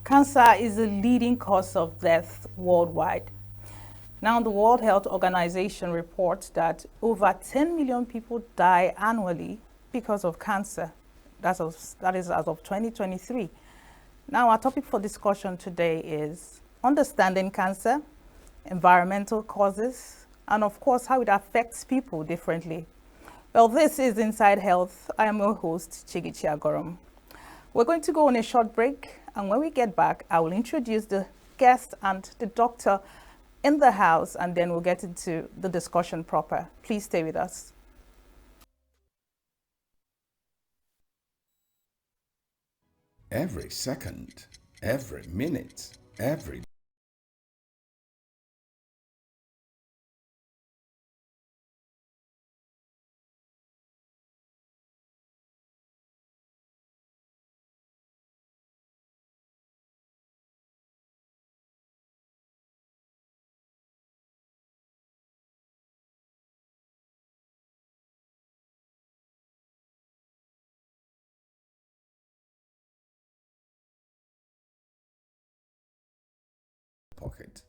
Cancer is the leading cause of death worldwide. Now, the World Health Organization reports that over 10 million people die annually because of cancer. That is as of 2023. Now, our topic for discussion today is understanding cancer, environmental causes, and of course, how it affects people differently. Well, this is Inside Health. I am your host, Chigichi Agorom. We're going to go on a short break, and when we get back, I will introduce the guest and the doctor in the house, and then we'll get into the discussion proper. Please stay with us. Every second, every minute, every pocket.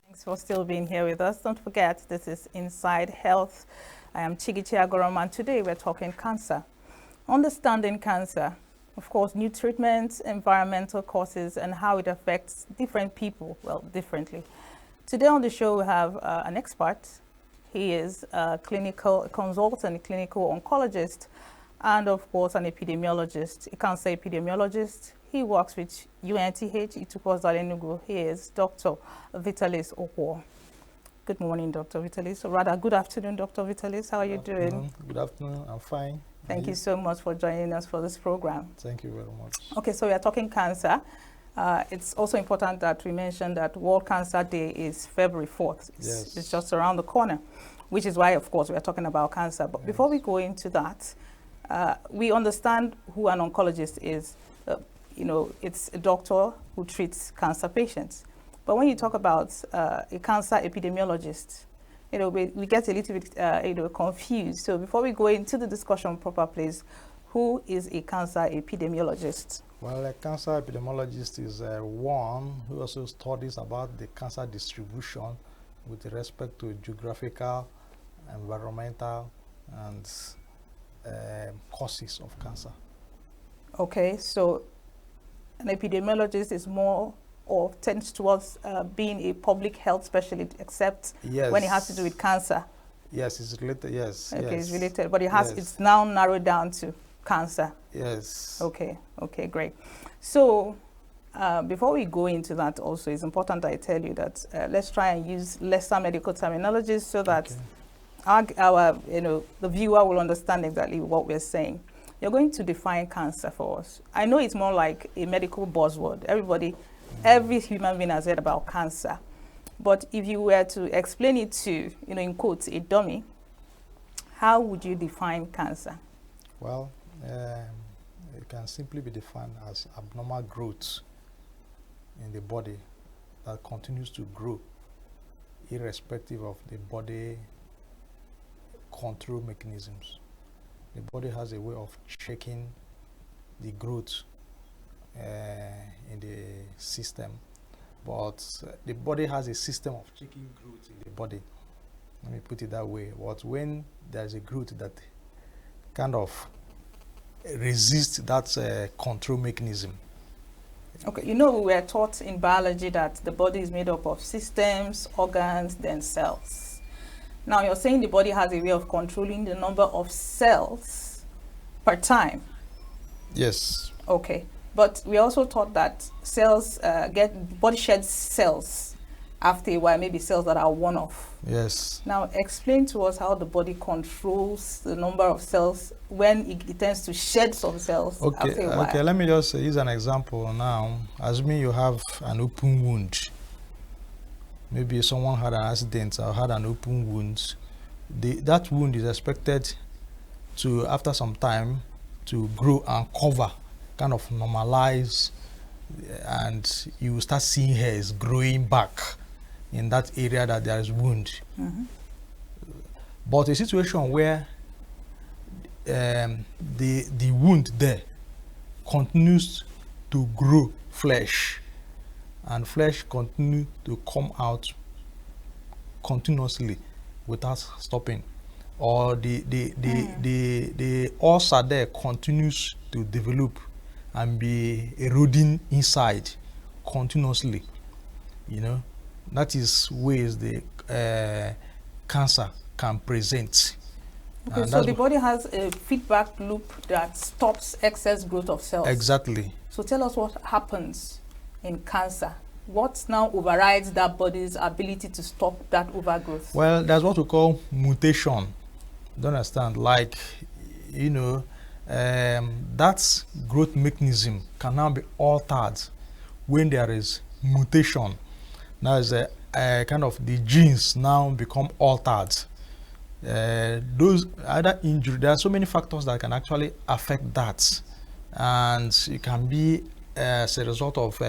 Thanks for still being here with us. Don't forget, this is Inside Health. I am Chigichi Agorom, and today we're talking cancer. Understanding cancer, of course, new treatments, environmental causes, and how it affects different people, well, differently. Today on the show, we have an expert. He is a clinical consultant, clinical oncologist, and of course, an epidemiologist, a cancer epidemiologist. He works with UNTH, Ituko Zalenugu. He is Dr. Vitalis Okwo. Good morning, Dr. Vitalis. Or rather, good afternoon, Dr. Vitalis. How are you doing? Good afternoon. I'm fine. Thank you so much for joining us for this program. Thank you very much. Okay, so we are talking cancer. It's also important that we mention that World Cancer Day is February 4th. It's just around the corner, which is why, of course, we are talking about cancer. But before we go into that, we understand who an oncologist is. It's a doctor who treats cancer patients. But when you talk about a cancer epidemiologist, we get a little bit confused. So before we go into the discussion proper, please, who is a cancer epidemiologist? Well, a cancer epidemiologist is one who also studies about the cancer distribution with respect to geographical, environmental, and causes of cancer. Okay, so an epidemiologist is more or tends towards being a public health specialist, except when it has to do with cancer. Yes, it's related. Yes. Okay, yes. it's related, but it's now narrowed down to cancer. Yes. Okay, great. So before we go into that, also, it's important that I tell you that let's try and use lesser medical terminologies so that our the viewer will understand exactly what we're saying. You're going to define cancer for us. I know it's more like a medical buzzword. Every human being has heard about cancer. But if you were to explain it to, in quotes, a dummy, how would you define cancer? Well, it can simply be defined as abnormal growth in the body that continues to grow irrespective of the body control mechanisms. The body has a way of checking the growth in the system, but the body has a system of checking growth in the body. Let me put it that way. But when there's a growth that kind of resists that control mechanism. Okay, we were taught in biology that the body is made up of systems, organs, then cells. Now you're saying the body has a way of controlling the number of cells per time. Yes. Okay, but we also taught that cells body sheds cells after a while, maybe cells that are one-off. Yes. Now, explain to us how the body controls the number of cells when it tends to shed some cells after a while. Okay, let me just use an example now. Assuming you have an open wound. Maybe someone had an accident or had an open wound. That wound is expected to, after some time, to grow and cover, kind of normalize, and you will start seeing hairs growing back in that area that there is wound. But a situation where the wound there continues to grow flesh, and flesh continue to come out continuously without stopping, or the ulcer there continues to develop and be eroding inside continuously, you know, that is ways the cancer can present. Okay, And so that's the body has a feedback loop that stops excess growth of cells. exactly. So tell us what happens in cancer. What now overrides that body's ability to stop that overgrowth? Well, that's what we call mutation. Don't understand? Like, you know, that growth mechanism can now be altered when there is mutation. Now, is a kind of the genes now become altered. Those other injury, there are so many factors that can actually affect that, and it can be as a result of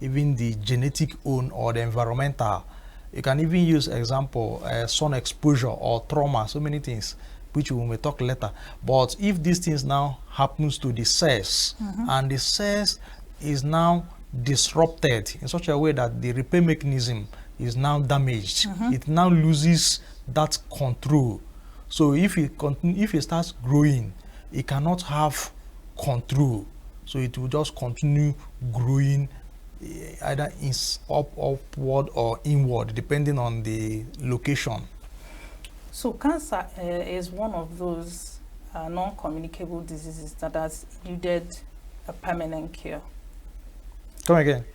even the genetic own or the environmental. You can even use example sun exposure or trauma, so many things which we may talk later. But if these things now happens to the cells, and the cells is now disrupted in such a way that the repair mechanism is now damaged, it now loses that control. So if it starts growing, it cannot have control. So it will just continue growing, either upward or inward, depending on the location. So cancer is one of those non-communicable diseases that has eluded a permanent cure. Come again.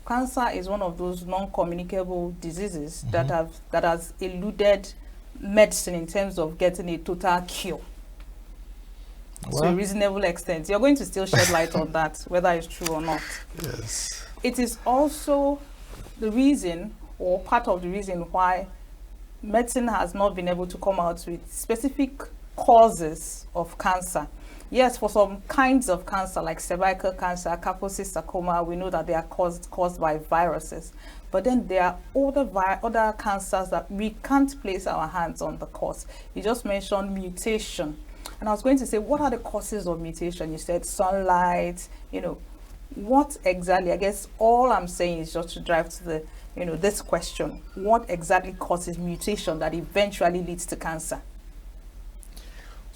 Cancer is one of those non-communicable diseases that has eluded medicine in terms of getting a total cure. Well, to a reasonable extent. You're going to still shed light on that, whether it's true or not. yes. It is also the reason, or part of the reason, why medicine has not been able to come out with specific causes of cancer. Yes, for some kinds of cancer, like cervical cancer, Kaposi sarcoma, we know that they are caused by viruses. But then there are other cancers that we can't place our hands on the cause. You just mentioned mutation. And I was going to say, what are the causes of mutation? You said sunlight, you know, what exactly? I guess all I'm saying is just to drive to the, you know, this question. What exactly causes mutation that eventually leads to cancer?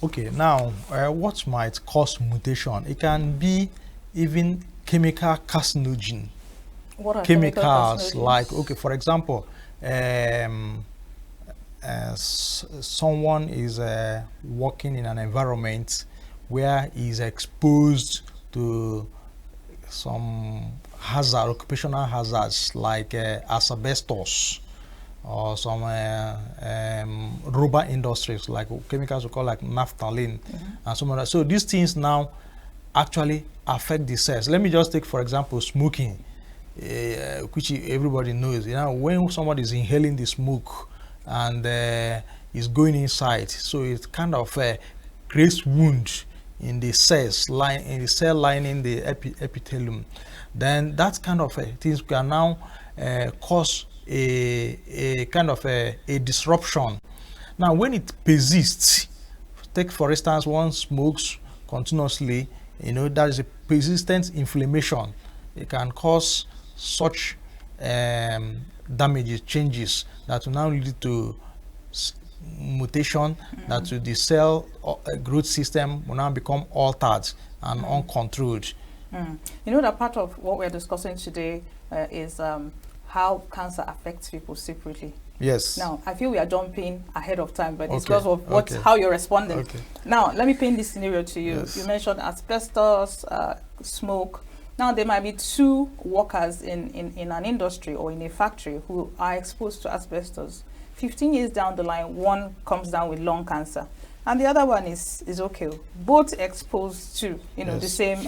Okay, now, what might cause mutation? It can be even chemical carcinogen. What are Chemicals, carcinogens? like, okay, for example, someone is working in an environment where he's exposed to some occupational hazards like asbestos, or some rubber industries, like chemicals we call like naphthalene, and some other. So these things now actually affect the cells. Let me just take, for example, smoking, which everybody knows. You know, when somebody is inhaling the smoke and is going inside, so it kind of creates wound in the cells, in the cell lining, the epithelium. Then that kind of things can now cause a kind of a disruption. Now, when it persists, take for instance, one smokes continuously, you know, there is a persistent inflammation. It can cause such damages, changes that will now lead to mutation, that to the cell growth system will now become altered and uncontrolled. You know that part of what we're discussing today is how cancer affects people separately. Yes. Now, I feel we are jumping ahead of time, but it's Okay, because of how you're responding. Okay. Now, let me paint this scenario to you. Yes. You mentioned asbestos, smoke. Now, there might be two workers in an industry or in a factory who are exposed to asbestos. 15 years down the line, one comes down with lung cancer, and the other one is okay. Both exposed to, the same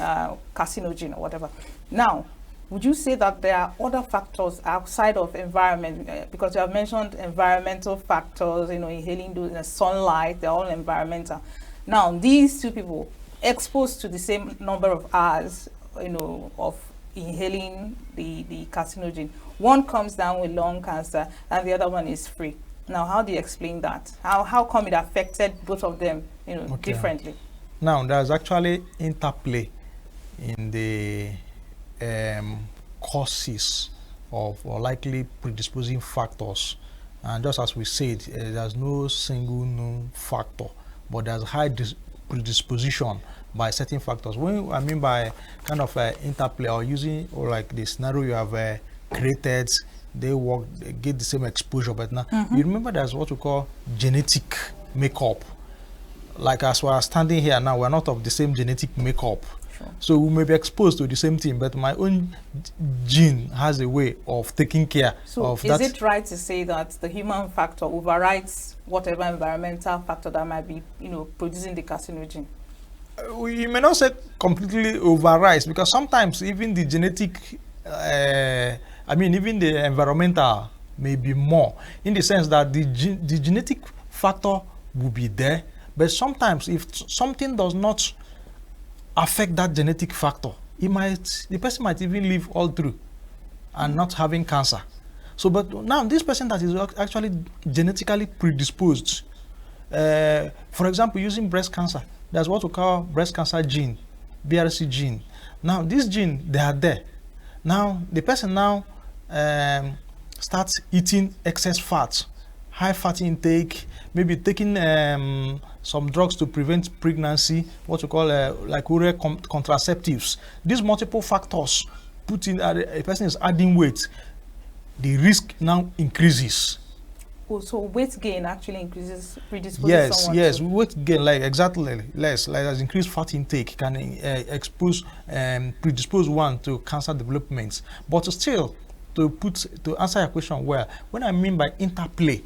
carcinogen or whatever. Now, would you say that there are other factors outside of environment? Because you have mentioned environmental factors, inhaling the sunlight, they're all environmental. Now, these two people exposed to the same number of hours, of inhaling the carcinogen. One comes down with lung cancer and the other one is free. Now, how do you explain that? How come it affected both of them, differently? Now, there's actually interplay in the causes of or likely predisposing factors. And just as we said, there's no single known factor, but there's high predisposition by certain factors. When I mean by kind of interplay or using or like the scenario you have created, they get the same exposure, but now you remember there's what we call genetic makeup. Like as we are standing here now, we're not of the same genetic makeup. Sure. So we may be exposed to the same thing, but my own gene has a way of taking care of that. So is it right to say that the human factor overrides whatever environmental factor that might be, producing the carcinogen? We may not say completely overrides, because sometimes even the genetic, even the environmental may be more, in the sense that the genetic factor will be there, but sometimes if something does not affect that genetic factor, the person might even live all through and not having cancer. So, but now this person that is actually genetically predisposed, for example, using breast cancer, there's what we call breast cancer gene, BRCA gene. Now, this gene, they are there. Now, the person now starts eating excess fat, high fat intake, maybe taking some drugs to prevent pregnancy, what we call like oral contraceptives. These multiple factors put in, a person is adding weight, the risk now increases. So weight gain actually increases predisposition. Yes, weight gain, like exactly less, like as increased fat intake can predispose one to cancer developments. But still, to answer your question, when I mean by interplay,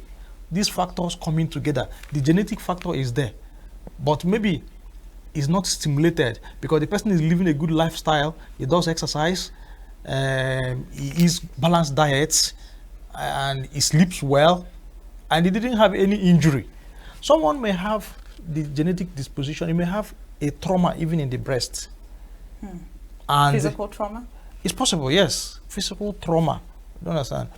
these factors coming together, the genetic factor is there, but maybe is not stimulated because the person is living a good lifestyle, he does exercise, he eats balanced diets, and he sleeps well, and he didn't have any injury. Someone may have the genetic disposition, he may have a trauma even in the breast. And physical trauma? It's possible, yes. Physical trauma, you don't understand,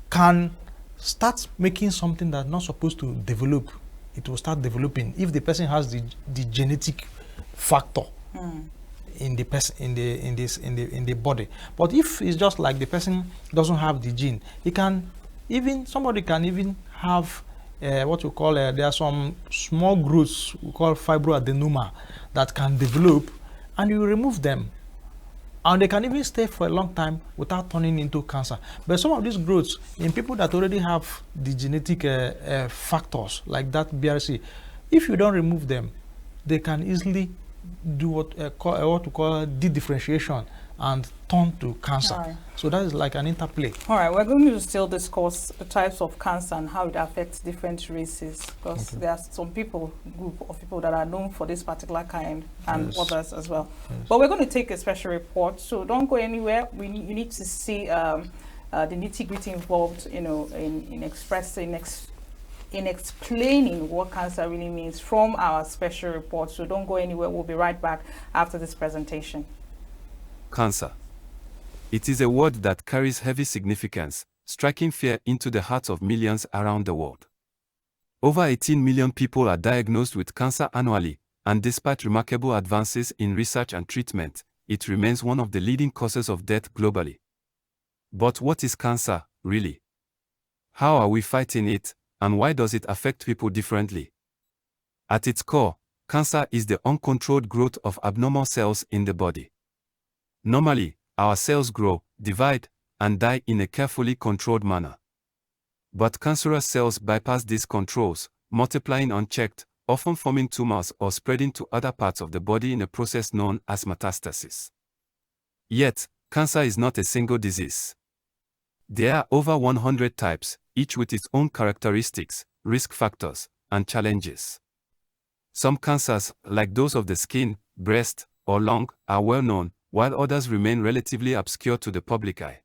can start making something that's not supposed to develop. It will start developing if the person has the genetic factor in the person in the body. But if it's just like the person doesn't have the gene, somebody can even have what we call there are some small growths we call fibroadenoma that can develop, and you remove them, and they can even stay for a long time without turning into cancer. But some of these growths in people that already have the genetic factors like that BRCA, if you don't remove them, they can easily do what we call dedifferentiation and turn to cancer. Right. So that is like an interplay. All right, we're going to still discuss the types of cancer and how it affects different races, because there are some group of people that are known for this particular kind, and others as well. But we're going to take a special report, so don't go anywhere. You need to see the nitty-gritty involved, in explaining what cancer really means from our special report. So don't go anywhere. We'll be right back after this presentation. Cancer. It is a word that carries heavy significance, striking fear into the hearts of millions around the world. Over 18 million people are diagnosed with cancer annually, and despite remarkable advances in research and treatment, it remains one of the leading causes of death globally. But what is cancer, really? How are we fighting it, and why does it affect people differently? At its core, cancer is the uncontrolled growth of abnormal cells in the body. Normally, our cells grow, divide, and die in a carefully controlled manner. But cancerous cells bypass these controls, multiplying unchecked, often forming tumors or spreading to other parts of the body in a process known as metastasis. Yet, cancer is not a single disease. There are over 100 types, each with its own characteristics, risk factors, and challenges. Some cancers, like those of the skin, breast, or lung, are well known, while others remain relatively obscure to the public eye.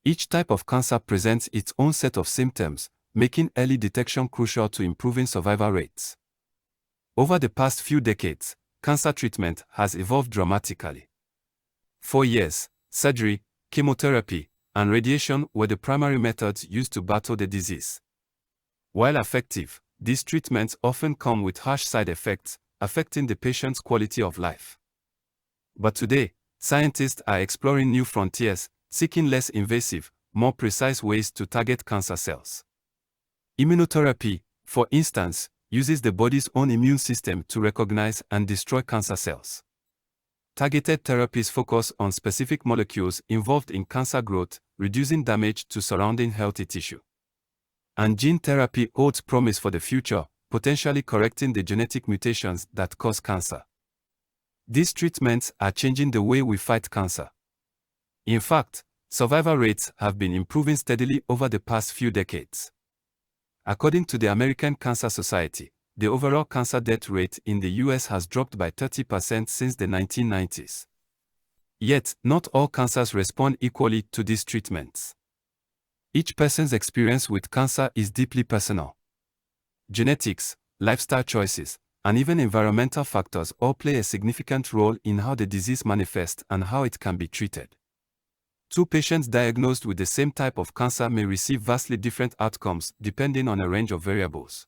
Each type of cancer presents its own set of symptoms, making early detection crucial to improving survival rates. Over the past few decades, cancer treatment has evolved dramatically. For years, surgery, chemotherapy, and radiation were the primary methods used to battle the disease. While effective, these treatments often come with harsh side effects, affecting the patient's quality of life. But today, scientists are exploring new frontiers, seeking less invasive, more precise ways to target cancer cells. Immunotherapy, for instance, uses the body's own immune system to recognize and destroy cancer cells. Targeted therapies focus on specific molecules involved in cancer growth, reducing damage to surrounding healthy tissue. And gene therapy holds promise for the future, potentially correcting the genetic mutations that cause cancer. These treatments are changing the way we fight cancer. In fact, survival rates have been improving steadily over the past few decades. According to the American Cancer Society, the overall cancer death rate in the US has dropped by 30% since the 1990s. Yet, not all cancers respond equally to these treatments. Each person's experience with cancer is deeply personal. Genetics, lifestyle choices, and even environmental factors all play a significant role in how the disease manifests and how it can be treated. Two patients diagnosed with the same type of cancer may receive vastly different outcomes depending on a range of variables.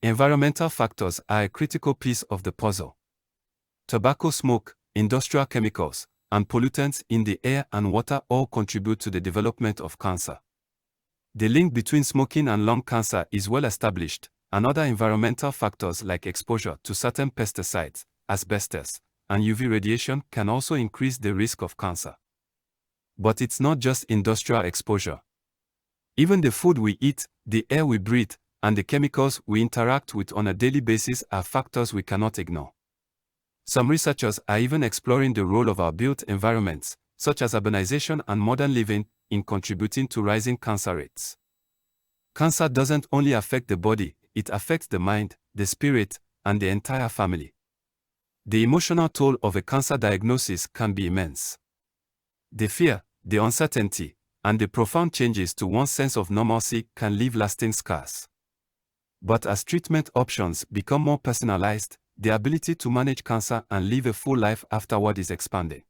Environmental factors are a critical piece of the puzzle. Tobacco smoke, industrial chemicals, and pollutants in the air and water all contribute to the development of cancer. The link between smoking and lung cancer is well established, and other environmental factors like exposure to certain pesticides, asbestos, and UV radiation can also increase the risk of cancer. But it's not just industrial exposure. Even the food we eat, the air we breathe, and the chemicals we interact with on a daily basis are factors we cannot ignore. Some researchers are even exploring the role of our built environments, such as urbanization and modern living, in contributing to rising cancer rates. Cancer doesn't only affect the body, it affects the mind, the spirit, and the entire family. The emotional toll of a cancer diagnosis can be immense. The fear, the uncertainty, and the profound changes to one's sense of normalcy can leave lasting scars. But as treatment options become more personalized, the ability to manage cancer and live a full life afterward is expanding.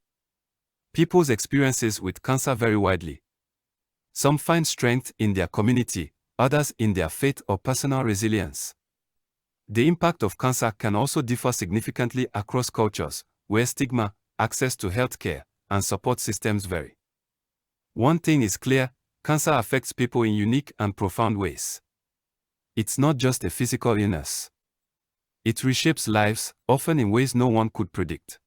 People's experiences with cancer vary widely. Some find strength in their community, others in their faith or personal resilience. The impact of cancer can also differ significantly across cultures, where stigma, access to healthcare, and support systems vary. One thing is clear: cancer affects people in unique and profound ways. It's not just a physical illness. It reshapes lives, often in ways no one could predict.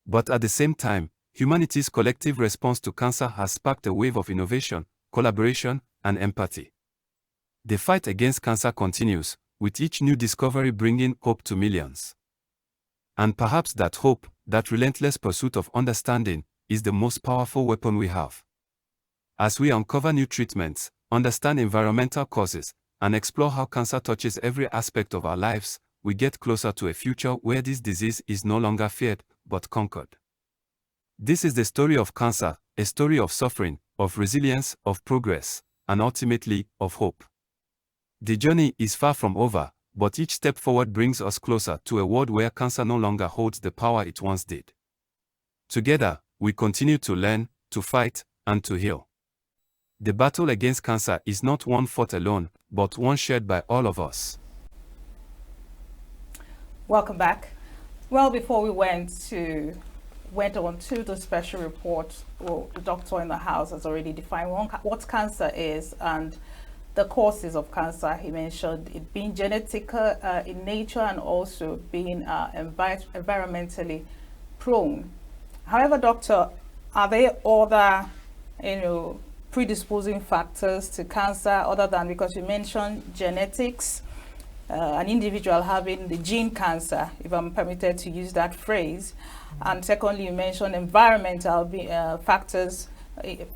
But at the same time, humanity's collective response to cancer has sparked a wave of innovation, collaboration, and empathy. The fight against cancer continues, with each new discovery bringing hope to millions. And perhaps that hope, that relentless pursuit of understanding, is the most powerful weapon we have. As we uncover new treatments, understand environmental causes, and explore how cancer touches every aspect of our lives, we get closer to a future where this disease is no longer feared, but conquered. This is the story of cancer, a story of suffering, of resilience, of progress, and ultimately, of hope. The journey is far from over, but each step forward brings us closer to a world where cancer no longer holds the power it once did. Together, we continue to learn, to fight, and to heal. The battle against cancer is not one fought alone, but one shared by all of us. Welcome back. Well, before we went on to the special report, well, the doctor in the house has already defined what cancer is and the causes of cancer. He mentioned it being genetic in nature and also being environmentally prone. However, doctor, are there other, predisposing factors to cancer other than, because you mentioned genetics, an individual having the gene cancer, if I'm permitted to use that phrase. And secondly, you mentioned environmental factors.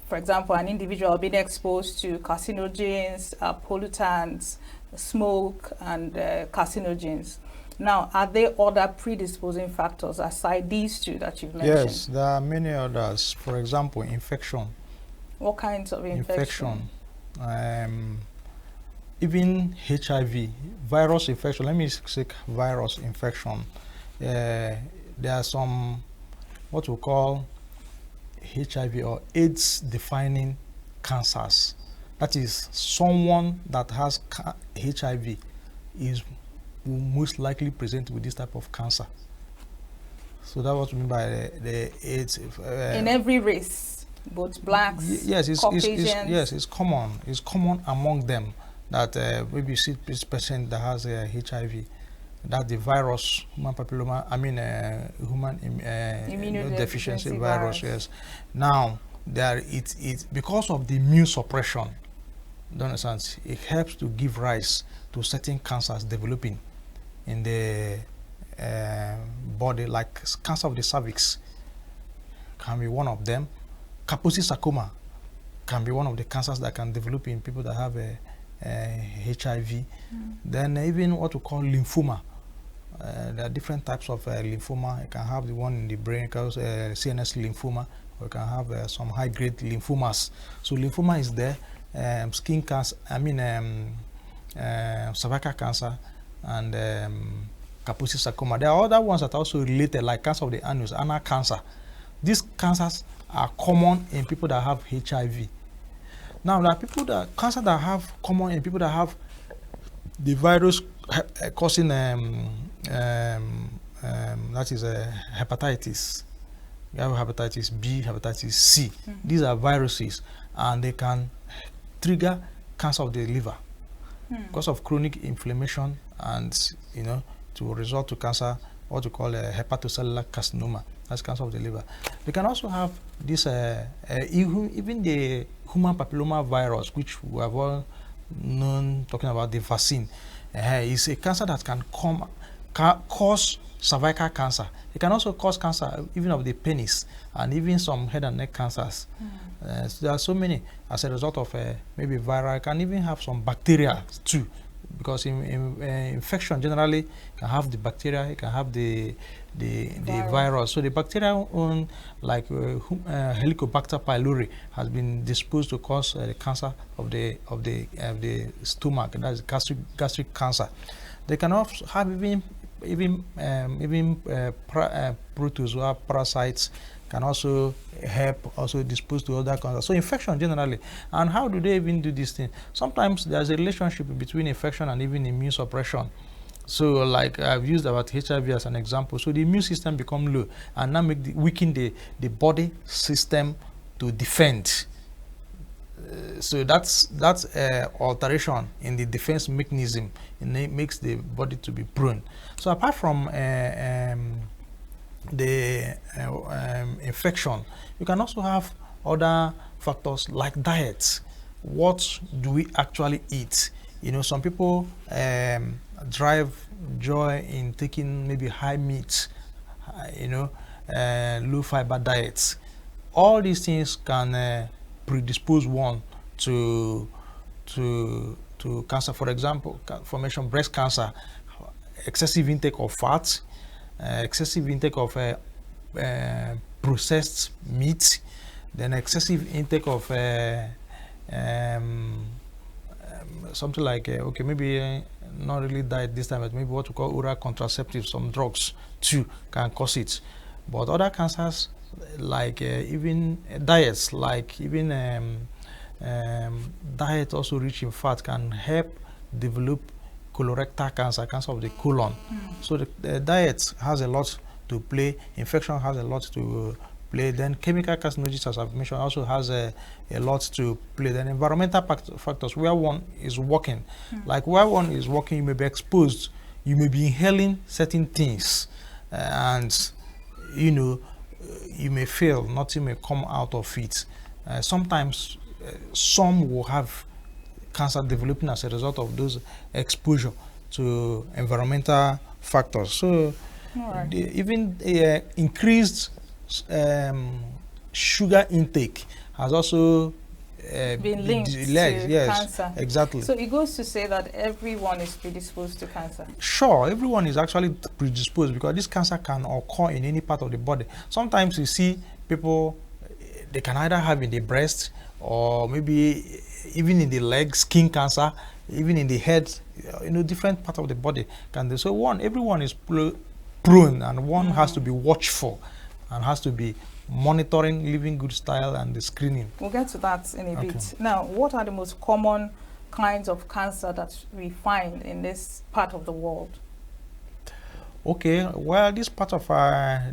For example, an individual being exposed to carcinogens, pollutants, smoke, and carcinogens. Now, are there other predisposing factors aside these two that you've mentioned? Yes, there are many others. For example, infection. What kinds of infection? Even HIV, virus infection. Let me say virus infection. There are some what we call HIV or AIDS defining cancers. That is, someone that has HIV will most likely present with this type of cancer. So that's what we mean by the AIDS. In every race, both blacks, yes, Caucasians. yes, it's common. It's common among them that maybe you see this person that has HIV, that the virus, human papilloma, human immunodeficiency virus. Yes. Now, it's because of the immune suppression. Do you understand? It helps to give rise to certain cancers developing in the body, like cancer of the cervix can be one of them. Kaposi sarcoma can be one of the cancers that can develop in people that have HIV. Then even what we call lymphoma. There are different types of lymphoma. You can have the one in the brain called CNS lymphoma, or you can have some high-grade lymphomas. So lymphoma is there. Skin cancer, cervical cancer, and Kaposi sarcoma. There are other ones that are also related, like cancer of the anus, anal cancer. These cancers are common in people that have HIV. Now, there are cancer that have common in people that have the virus causing that is hepatitis. You have hepatitis B, hepatitis C. These are viruses, and they can trigger cancer of the liver because of chronic inflammation, and to result to cancer, what we call hepatocellular carcinoma. That's cancer of the liver. We can also have this even the human papilloma virus, which we have all known, talking about the vaccine. Is a cancer that can cause cervical cancer. It can also cause cancer even of the penis, and even some head and neck cancers. So there are so many as a result of maybe viral. It can even have some bacteria too, because infection generally can have the bacteria, it can have the virus. So the bacteria like Helicobacter pylori has been disposed to cause the cancer of the stomach, and that is gastric cancer. They can also have even protozoa parasites can also help also dispose to other cancers. So infection generally. And how do they even do this thing? Sometimes there's a relationship between infection and even immune suppression. So like I've used about HIV as an example. So the immune system become low and now weaken the body system to defend. So that's alteration in the defense mechanism, and it makes the body to be prone. So apart from the infection, you can also have other factors like diet. What do we actually eat? Some people drive joy in taking maybe high meat, low fiber diets. All these things can predispose one to cancer. For example, formation breast cancer, excessive intake of fat, excessive intake of processed meat, then excessive intake of something like maybe not really diet this time, but maybe what we call oral contraceptives, some drugs too can cause it. But other cancers, like even diets, like even diet also rich in fat, can help develop colorectal cancer, cancer of the colon. So the diet has a lot to play. Infection has a lot to play. Then chemical carcinogens, as I've mentioned, also has a lot to play. Then environmental factors, where one is working. Like where one is working, you may be exposed, you may be inhaling certain things, and you may fail, nothing may come out of it. Sometimes some will have cancer developing as a result of those exposure to environmental factors. So All right. even increased sugar intake has also Been linked to yes, cancer. exactly. So it goes to say that everyone is predisposed to cancer. Sure, everyone is actually predisposed because this cancer can occur in any part of the body. Sometimes you see people, they can either have in the breast or maybe even in the leg, skin cancer, even in the head, different part of the body can do. So everyone is prone, and one has to be watchful and has to be monitoring living good style and the screening. We'll get to that in a bit. Now, what are the most common kinds of cancer that we find in this part of the world? Okay, well, this part of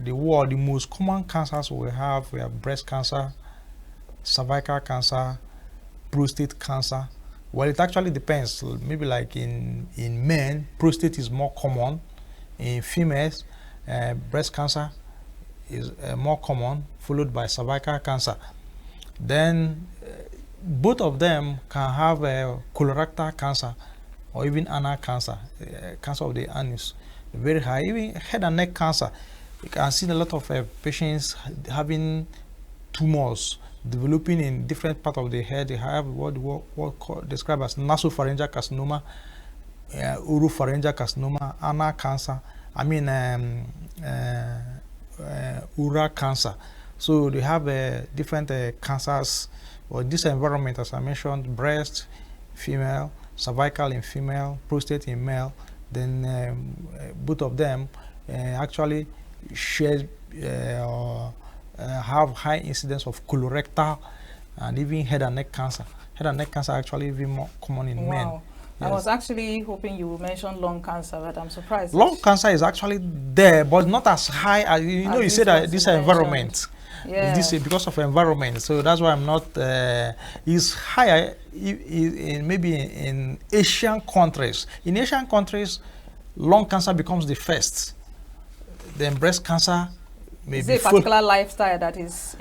the world, the most common cancers we have breast cancer, cervical cancer, prostate cancer. Well, it actually depends. Maybe like in men, prostate is more common. In females, breast cancer is more common, followed by cervical cancer. Then both of them can have colorectal cancer or even anal cancer, cancer of the anus, very high. Even head and neck cancer, you can see a lot of patients having tumors developing in different part of the head. They have what described as nasopharyngeal carcinoma, oropharyngeal carcinoma, anal cancer. Oral cancer. So they have different cancers, or this environment, as I mentioned: breast, female; cervical in female; prostate in male. Then both of them actually share have high incidence of colorectal and even head and neck cancer. Head and neck cancer actually even more common in men. Yes. I was actually hoping you would mention lung cancer, but I'm surprised. Lung cancer is actually there, but not as high as you said that this environment. Yeah. This is because of environment, so that's why I'm not. Is higher in maybe in Asian countries. In Asian countries, lung cancer becomes the first. Then breast cancer. Maybe is there a particular lifestyle that is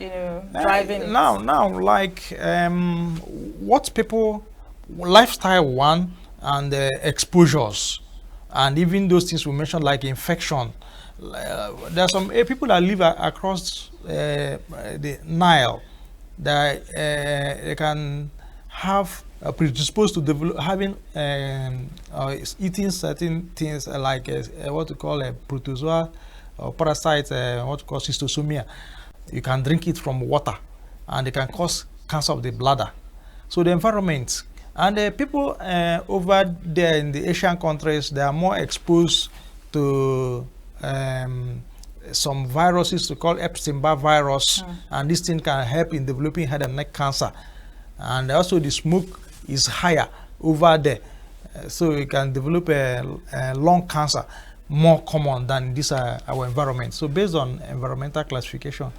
driving it? Now, like what people lifestyle one. And exposures, and even those things we mentioned like infection. There are some people that live across the Nile that they can have predisposed to develop having eating certain things like what we call a protozoa or parasite, what we call schistosomia. You can drink it from water, and it can cause cancer of the bladder. So the environment. And people over there in the Asian countries, they are more exposed to some viruses we call Epstein-Barr virus, and this thing can help in developing head and neck cancer. And also the smoke is higher over there, so you can develop a lung cancer more common than this our environment. So based on environmental classification.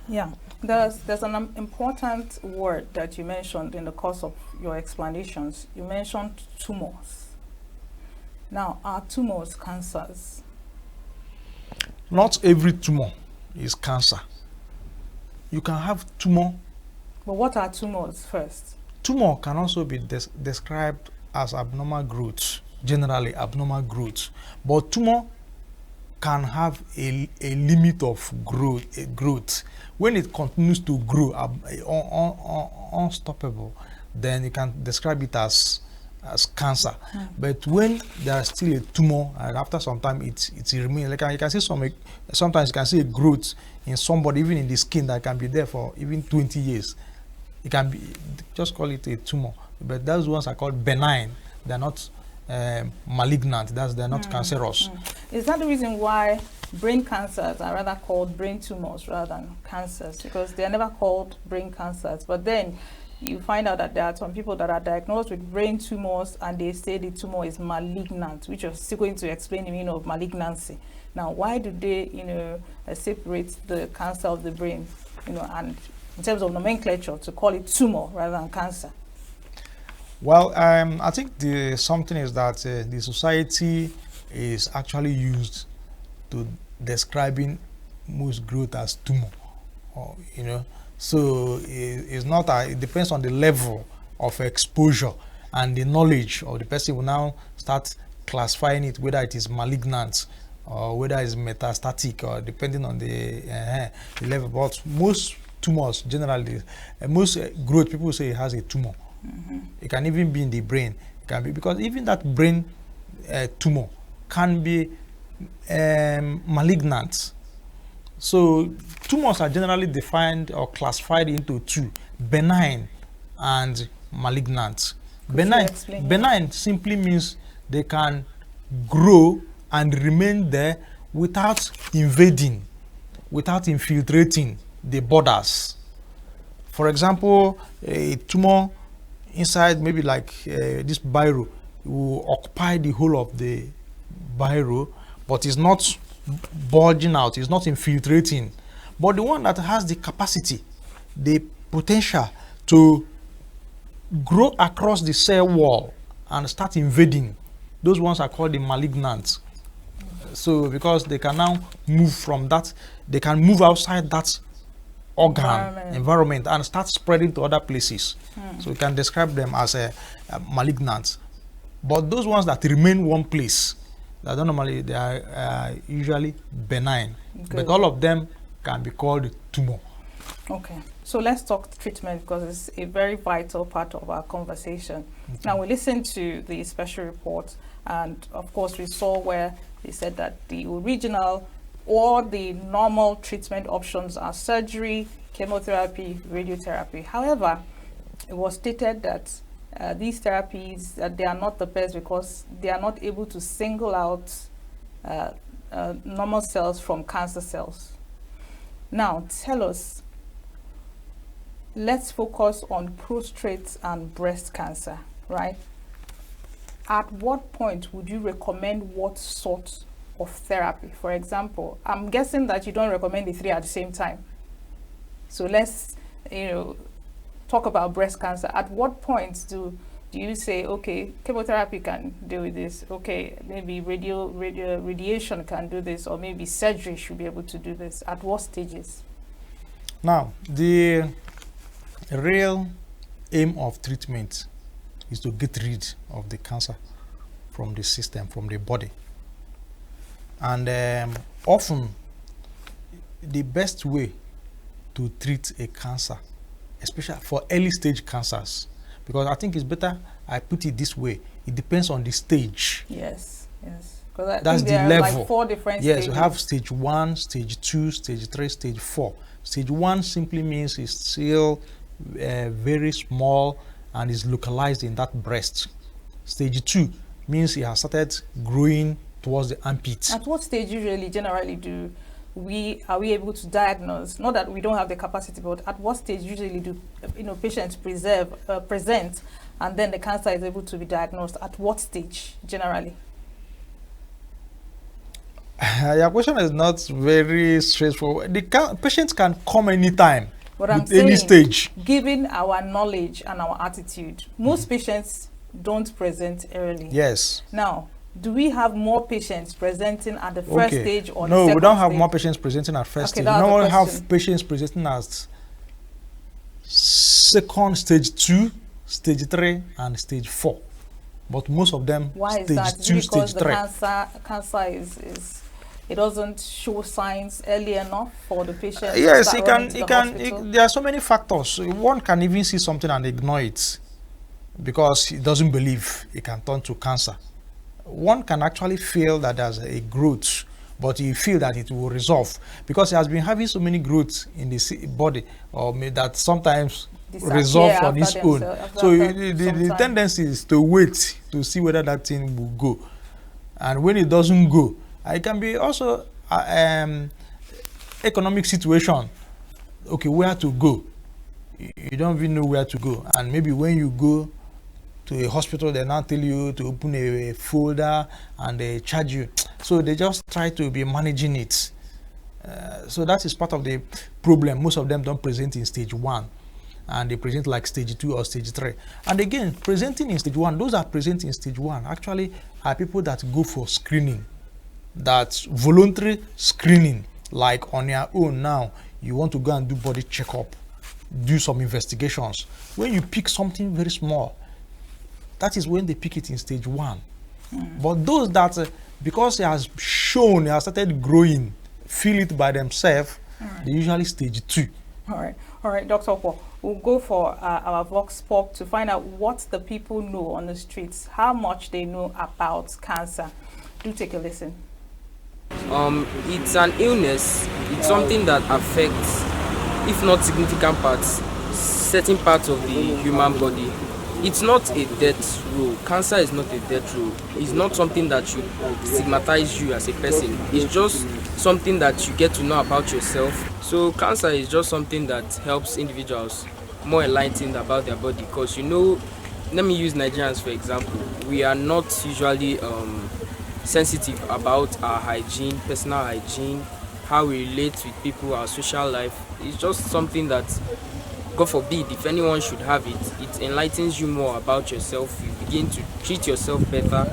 Yeah. There's an important word that you mentioned in the course of your explanations. You mentioned tumors. Now, are tumors cancers? Not every tumor is cancer. You can have tumor. But what are tumors first? Tumor can also be described as abnormal growth, generally abnormal growth. But tumor can have a limit of growth. When it continues to grow unstoppable, then you can describe it as cancer. But when there is still a tumor, and after some time it remains, like you can see sometimes you can see a growth in somebody, even in the skin, that can be there for even 20 years. It can be, just call it a tumor. But those ones are called benign. They're not malignant. They're not cancerous. Is that the reason why brain cancers are rather called brain tumors rather than cancers? Because they're never called brain cancers. But then you find out that there are some people that are diagnosed with brain tumors and they say the tumor is malignant, which is still going to explain the meaning of malignancy. Now, why do they, separate the cancer of the brain, and in terms of nomenclature, to call it tumor rather than cancer? Well, I think something is that the society is actually used to describing most growth as tumor, So it's not. It depends on the level of exposure and the knowledge of the person will now start classifying it, whether it is malignant or whether it's metastatic, or depending on the level. But most tumors generally, most growth, people say it has a tumor. It can even be in the brain. It can be, because even that brain tumor can be malignant. So tumors are generally defined or classified into two: benign and malignant. Benign simply means they can grow and remain there without invading, without infiltrating the borders. For example, a tumor inside, maybe like this biro, will occupy the whole of the biro, but it's not bulging out, it's not infiltrating. But the one that has the capacity, the potential to grow across the cell wall and start invading, those ones are called the malignant. So because they can now move from that, they can move outside that organ environment and start spreading to other places. So we can describe them as a malignant. But those ones that remain one place, that don't normally, they are usually benign. But all of them can be called tumor. Okay, so let's talk treatment, because it's a very vital part of our conversation. Now, we listened to the special report, and of course we saw where they said that the original or the normal treatment options are surgery, chemotherapy, radiotherapy. However, it was stated that these therapies, they are not the best because they are not able to single out normal cells from cancer cells. Now, tell us, let's focus on prostate and breast cancer, right? At what point would you recommend what sort of therapy? For example, I'm guessing that you don't recommend the three at the same time. So let's, talk about breast cancer. At what point do you say, okay, chemotherapy can deal with this, okay, maybe radiation can do this, or maybe surgery should be able to do this? At what stages? Now, the real aim of treatment is to get rid of the cancer from the system, from the body. And often the best way to treat a cancer, especially for early stage cancers, because I think it's better I put it this way, it depends on the stage. Yes. Because that's the level. Like 4 different yes, stages. You have stage 1, stage 2, stage 3, stage 4. Stage 1 simply means it's still very small and is localized in that breast. Stage 2 means it has started growing towards the armpit. At what stage generally are we able to diagnose? Not that we don't have the capacity, but at what stage usually do patients present, and then the cancer is able to be diagnosed? At what stage generally? Your question is not very straightforward. The patients can come anytime. What I'm saying, any stage. Given our knowledge and our attitude, most patients don't present early. Yes. Now, do we have more patients presenting at the first stage or the second No, we don't have stage? more patients presenting at first stage. We don't have patients presenting at second, stage 2, stage 3, and stage 4. But most of them Why stage is that? 2, because stage 3. The cancer is it doesn't show signs early enough for the patient. Yes, there are so many factors. One can even see something and ignore it because he doesn't believe it can turn to cancer. One can actually feel that there's a growth, but he feel that it will resolve because he has been having so many growths in the body, or that sometimes resolve on its own. So the tendency is to wait to see whether that thing will go, and when it doesn't go, it can be also economic situation. Okay, where to go? You don't even know where to go, and maybe when you go to a hospital, they now tell you to open a folder and they charge you. So they just try to be managing it. So that is part of the problem. Most of them don't present in stage 1, and they present like stage 2 or stage 3. And again, presenting in stage 1, those that present in stage 1 actually are people that go for screening. That's voluntary screening, like on your own now. You want to go and do body checkup, do some investigations. When you pick something very small, that is when they pick it in stage 1. But those that, because it has shown, it has started growing, feel it by themselves, they usually stage 2. All right, Dr. Okwo, we'll go for our Vox Pop to find out what the people know on the streets, how much they know about cancer. Do take a listen. It's an illness. It's something that affects, if not significant parts, certain parts of the human body. It's not a death row. Cancer is not a death row. It's not something that should stigmatize you as a person. It's just something that you get to know about yourself. So cancer is just something that helps individuals more enlightened about their body, because let me use Nigerians for example. We are not usually sensitive about our hygiene, personal hygiene, how we relate with people, our social life. It's just something that, God forbid, if anyone should have it, it enlightens you more about yourself. You begin to treat yourself better,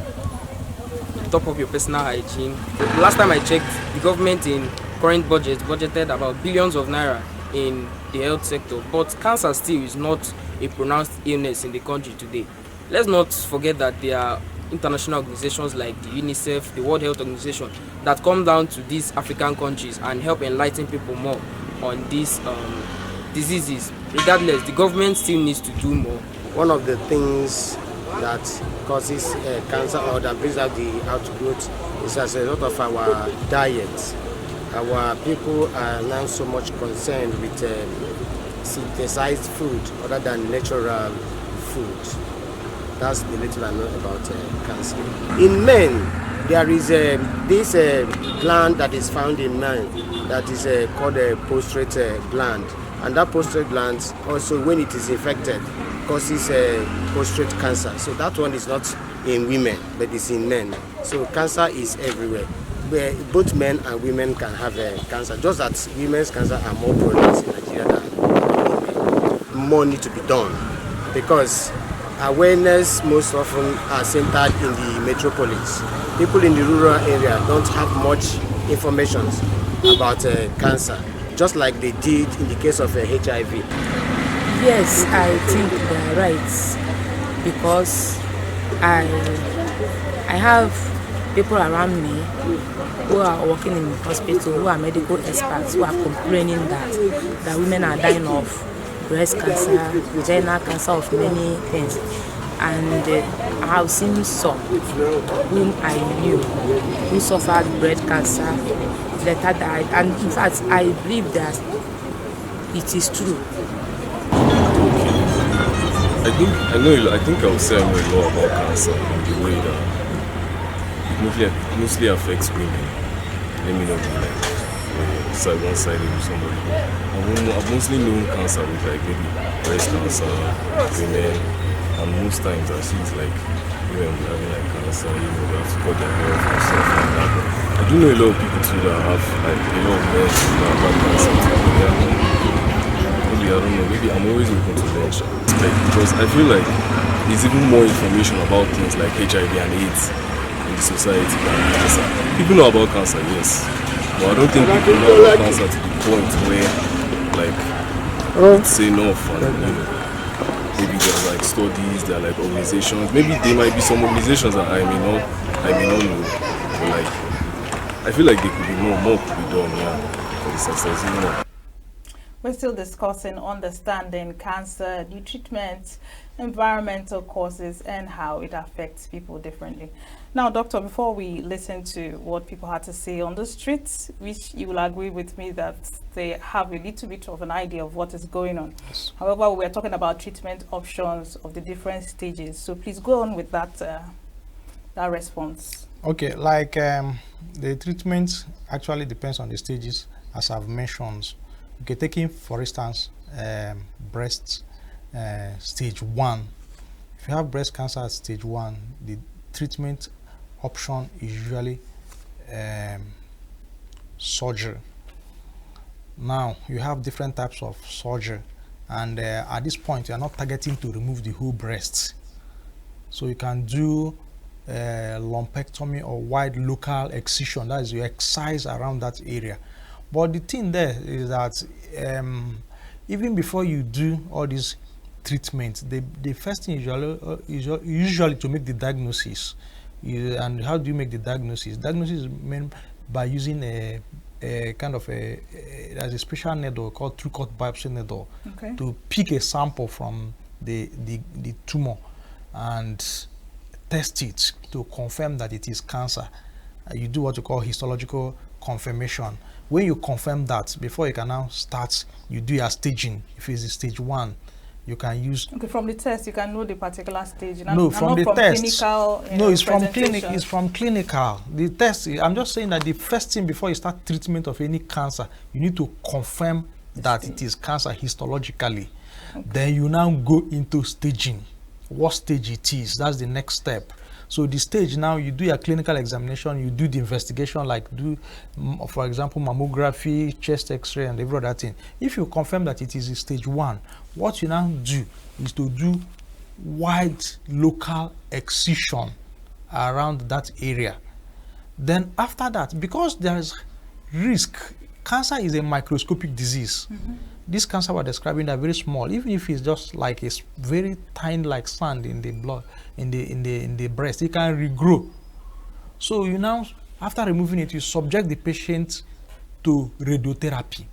top up your personal hygiene. The last time I checked, the government in current budget budgeted about billions of naira in the health sector, but cancer still is not a pronounced illness in the country today. Let's not forget that there are international organizations like the UNICEF, the World Health Organization, that come down to these African countries and help enlighten people more on these diseases. Regardless, the government still needs to do more. One of the things that causes cancer or that brings out the outgrowth is as a result of our diet. Our people are now so much concerned with synthesized food other than natural food. That's the little I know about cancer. In men, there is this gland that is found in men that is called a prostate gland. And that prostate gland also, when it is infected, causes prostate cancer. So that one is not in women, but it's in men. So cancer is everywhere. Where both men and women can have cancer. Just that women's cancer are more pronounced in Nigeria than women. More need to be done, because awareness most often are centered in the metropolis. People in the rural area don't have much information about cancer, just like they did in the case of HIV. Yes, I think they are right, because I have people around me who are working in the hospital, who are medical experts, who are complaining that women are dying of breast cancer, vaginal cancer, of many things. And I have seen some whom I knew who suffered breast cancer, later died. And in fact, I believe that it is true. I think I would say I know a lot about cancer in the way that it mostly affects women. Let me not be like one-sided with somebody. I've mostly known cancer with like maybe breast cancer, women, and most times I see it's like women having like cancer, they have to cut their hair off and stuff like that. But I do know a lot of people too that have like a lot of men that have had cancer too. Maybe I don't know, maybe I'm always open to mention. Like, because I feel like there's even more information about things like HIV and AIDS in the society than cancer. People know about cancer, yes, but I don't think people know about cancer to the point where like it's enough. And maybe there are like studies, there are like organizations. Maybe there might be some organizations that I may not know. But like I feel like there could be more could be done, for the success, We're still discussing understanding cancer, the treatment, environmental causes, and how it affects people differently. Now, Doctor, before we listen to what people had to say on the streets, which you will agree with me that they have a little bit of an idea of what is going on. Yes. However, we're talking about treatment options of the different stages. So please go on with that response. Okay, like the treatment actually depends on the stages, as I've mentioned. Okay, taking for instance breast stage 1. If you have breast cancer at stage 1, the treatment option is usually surgery. Now you have different types of surgery, and at this point you are not targeting to remove the whole breast, so you can do lumpectomy or wide local excision. That is, you excise around that area. But the thing there is that even before you do all these treatments, the first thing usually to make the diagnosis, And how do you make the diagnosis? Diagnosis is made by using a kind of there's a special needle called true-cut biopsy needle to pick a sample from the tumor and test it to confirm that it is cancer. You do what you call histological confirmation. When you confirm that, before you can now start, you do your staging. If it's stage 1, you can use. Okay, from the test, you can know the particular stage. No, from the test. Clinical, no, it's from clinic. It's from clinical. The test. I'm just saying that the first thing before you start treatment of any cancer, you need to confirm that it is cancer histologically. Okay. Then you now go into staging. What stage it is? That's the next step. So the stage now, you do your clinical examination, you do the investigation, like do, for example, mammography, chest X-ray, and every other thing. If you confirm that it is stage 1, what you now do is to do wide local excision around that area. Then after that, because there is risk, cancer is a microscopic disease. This cancer we're describing are very small, even if it's just like a very tiny, like sand in the blood, in the breast, it can regrow. So you now, after removing it, you subject the patient to radiotherapy.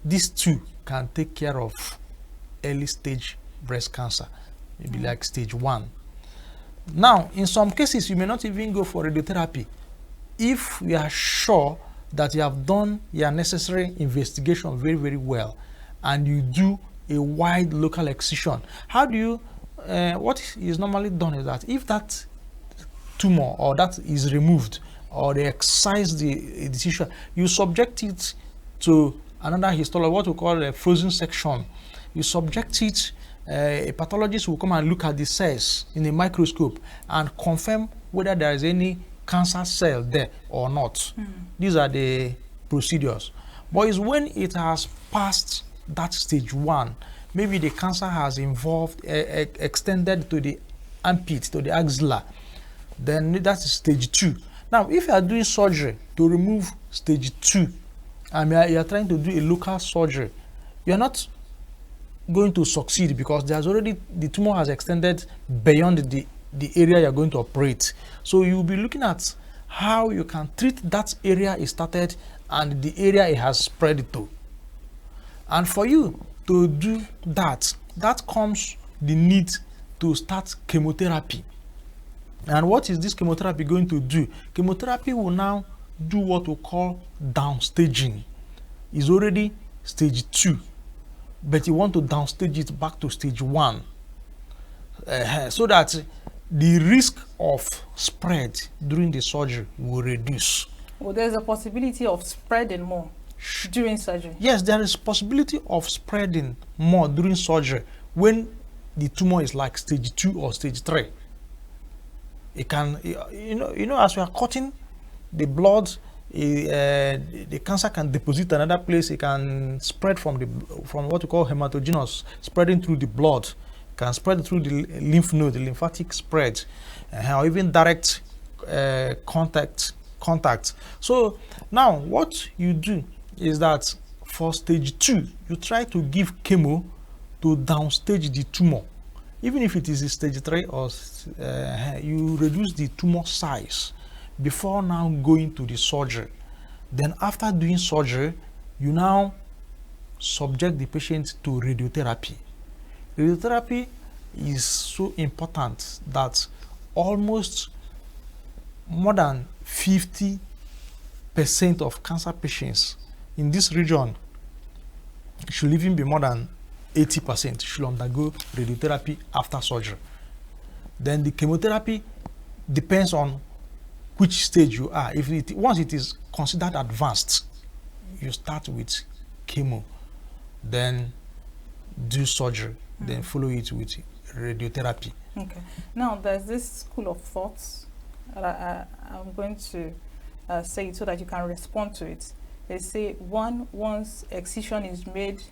These two can take care of early stage breast cancer, maybe like stage 1. Now, in some cases, you may not even go for radiotherapy if we are sure that you have done your necessary investigation very, very well, and you do a wide local excision. How do you, what is normally done is that if that tumor or that is removed, or they excise the tissue, you subject it to another histology, what we call a frozen section. You subject it, a pathologist will come and look at the cells in a microscope and confirm whether there is any cancer cell there or not. These are the procedures. But it's when it has passed that stage 1, maybe the cancer has involved, extended to the armpit, to the axilla, then that's stage 2. Now, if you are doing surgery to remove stage 2, and you are trying to do a local surgery, you are not going to succeed because there's already, the tumor has extended beyond the area you're going to operate. So you'll be looking at how you can treat that area it started and the area it has spread to. And for you to do that, that comes the need to start chemotherapy. And what is this chemotherapy going to do? Chemotherapy will now do what we call downstaging. It's already stage 2, but you want to downstage it back to stage 1, so that the risk of spread during the surgery will reduce. Well, there's a possibility of spreading more during surgery. Yes, there is possibility of spreading more during surgery when the tumor is like stage 2 or stage 3. It can, you know, as we are cutting the blood, the cancer can deposit another place. It can spread from what we call hematogenous, spreading through the blood. Can spread through the lymph node, the lymphatic spread, or even direct contact. So now what you do is that for stage 2, you try to give chemo to downstage the tumor. Even if it is a stage 3, or you reduce the tumor size before now going to the surgery. Then after doing surgery, you now subject the patient to radiotherapy. Radiotherapy is so important that almost more than 50% of cancer patients in this region, should even be more than 80%, should undergo radiotherapy after surgery. Then the chemotherapy depends on which stage you are. Once it is considered advanced, you start with chemo, then do surgery, then follow it with radiotherapy. Okay. Now there's this school of thoughts that I'm going to say it so that you can respond to it. They say once excision is made,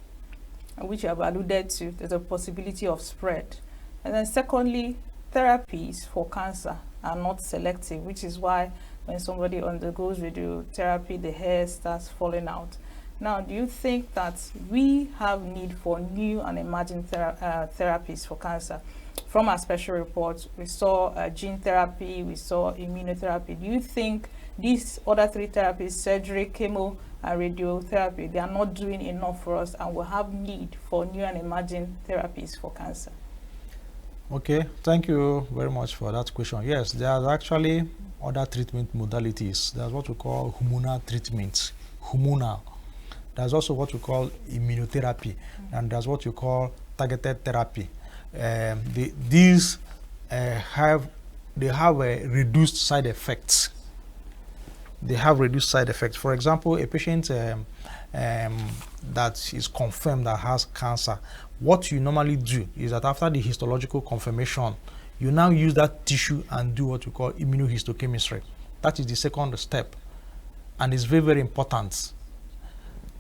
which you have alluded to, there's a possibility of spread. And then secondly, therapies for cancer are not selective, which is why when somebody undergoes radiotherapy, the hair starts falling out. Now, do you think that we have need for new and emerging therapies for cancer? From our special reports, we saw gene therapy, we saw immunotherapy. Do you think these other three therapies, surgery, chemo, and radiotherapy, they are not doing enough for us and will have need for new and emerging therapies for cancer? Okay, thank you very much for that question. Yes, there are actually other treatment modalities. There's what we call hormonal treatment, hormonal. There's also what we call immunotherapy, and there's what you call targeted therapy. These have reduced side effects. They have reduced side effects. For example, a patient that is confirmed that has cancer, what you normally do is that after the histological confirmation, you now use that tissue and do what we call immunohistochemistry. That is the second step, and it's very, very important.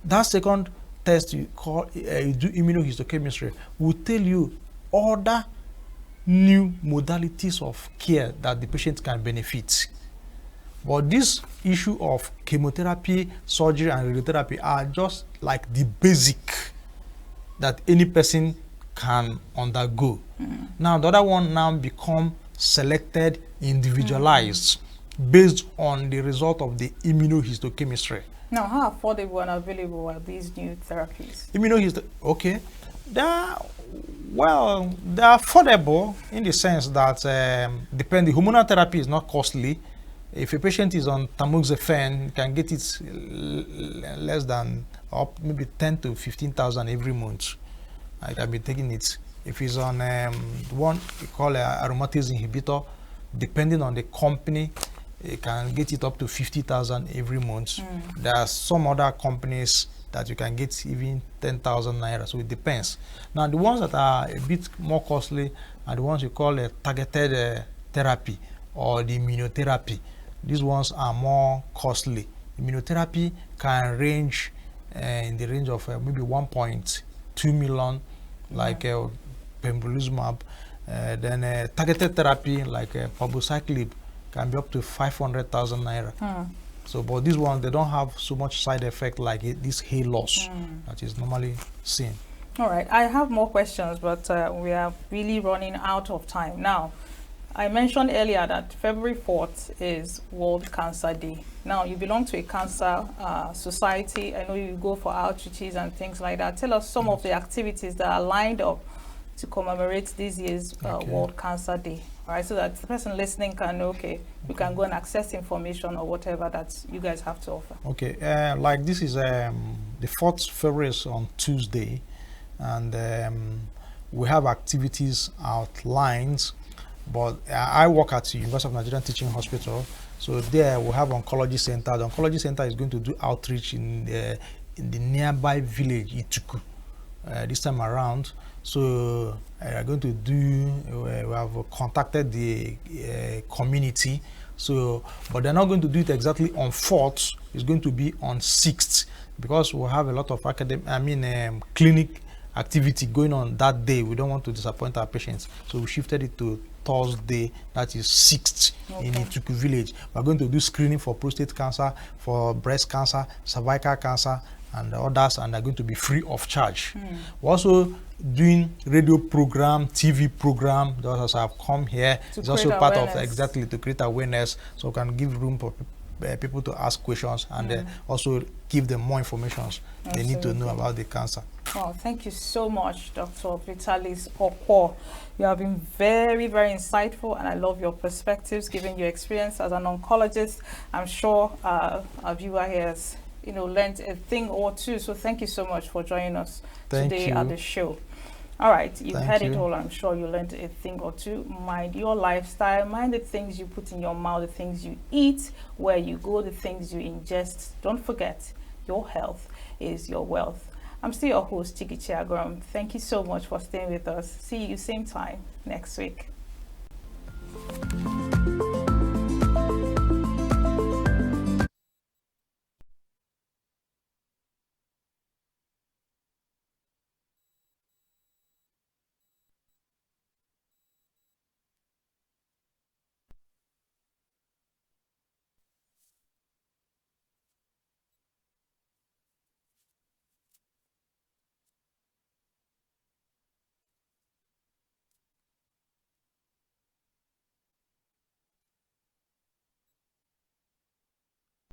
That second test you do immunohistochemistry will tell you other new modalities of care that the patient can benefit. But this issue of chemotherapy, surgery, and radiotherapy are just like the basic that any person can undergo. Now, the other one now become selected, individualized, based on the result of the immunohistochemistry. Now, how affordable and available are these new therapies? Okay. They're affordable in the sense that the hormonal therapy is not costly. If a patient is on tamoxifen, you can get it less than maybe 10 to 15,000 every month. I can be taking it. If he's on one we call aromatase inhibitor, depending on the company, you can get it up to 50,000 every month. There are some other companies that you can get even 10,000 naira, so it depends. Now, the ones that are a bit more costly are the ones you call targeted therapy or the immunotherapy. These ones are more costly. Immunotherapy can range in the range of maybe 1.2 million, like pembrolizumab. Then targeted therapy like palbociclib can be up to 500,000 naira. So, but these ones, they don't have so much side effect like this hair loss that is normally seen. All right, I have more questions, but we are really running out of time. Now, I mentioned earlier that February 4th is World Cancer Day. Now, you belong to a cancer society. I know you go for outreaches and things like that. Tell us some of the activities that are lined up to commemorate this year's World Cancer Day. All right, so that the person listening can know, okay, you can go and access information or whatever that you guys have to offer. Okay, like this is the 4th February is on Tuesday, and we have activities outlined. But I work at the University of Nigeria Teaching Hospital, so there we have oncology center. The oncology center is going to do outreach in the nearby village Ituku this time around. So we are going to do. We have contacted the community. So, but they're not going to do it exactly on 4th. It's going to be on 6th because we have a lot of clinic activity going on that day. We don't want to disappoint our patients, so we shifted it to Thursday, that is 6th in Ituku village. We're going to do screening for prostate cancer, for breast cancer, cervical cancer, and others, and they're going to be free of charge. We're also doing radio program, TV program. Those have come here. It's also part of exactly to create awareness, so we can give room for people to ask questions and also give them more information they need to know about the cancer. Well, thank you so much, Dr. Vitalis Okwo. You have been very, very insightful, and I love your perspectives, given your experience as an oncologist. I'm sure our viewer here has, learned a thing or two. So thank you so much for joining us today at the show. All right, you've heard it all. I'm sure you learned a thing or two. Mind your lifestyle, mind the things you put in your mouth, the things you eat, where you go, the things you ingest. Don't forget, your health is your wealth. I'm still your host, Chikichi Agoram. Thank you so much for staying with us. See you same time next week.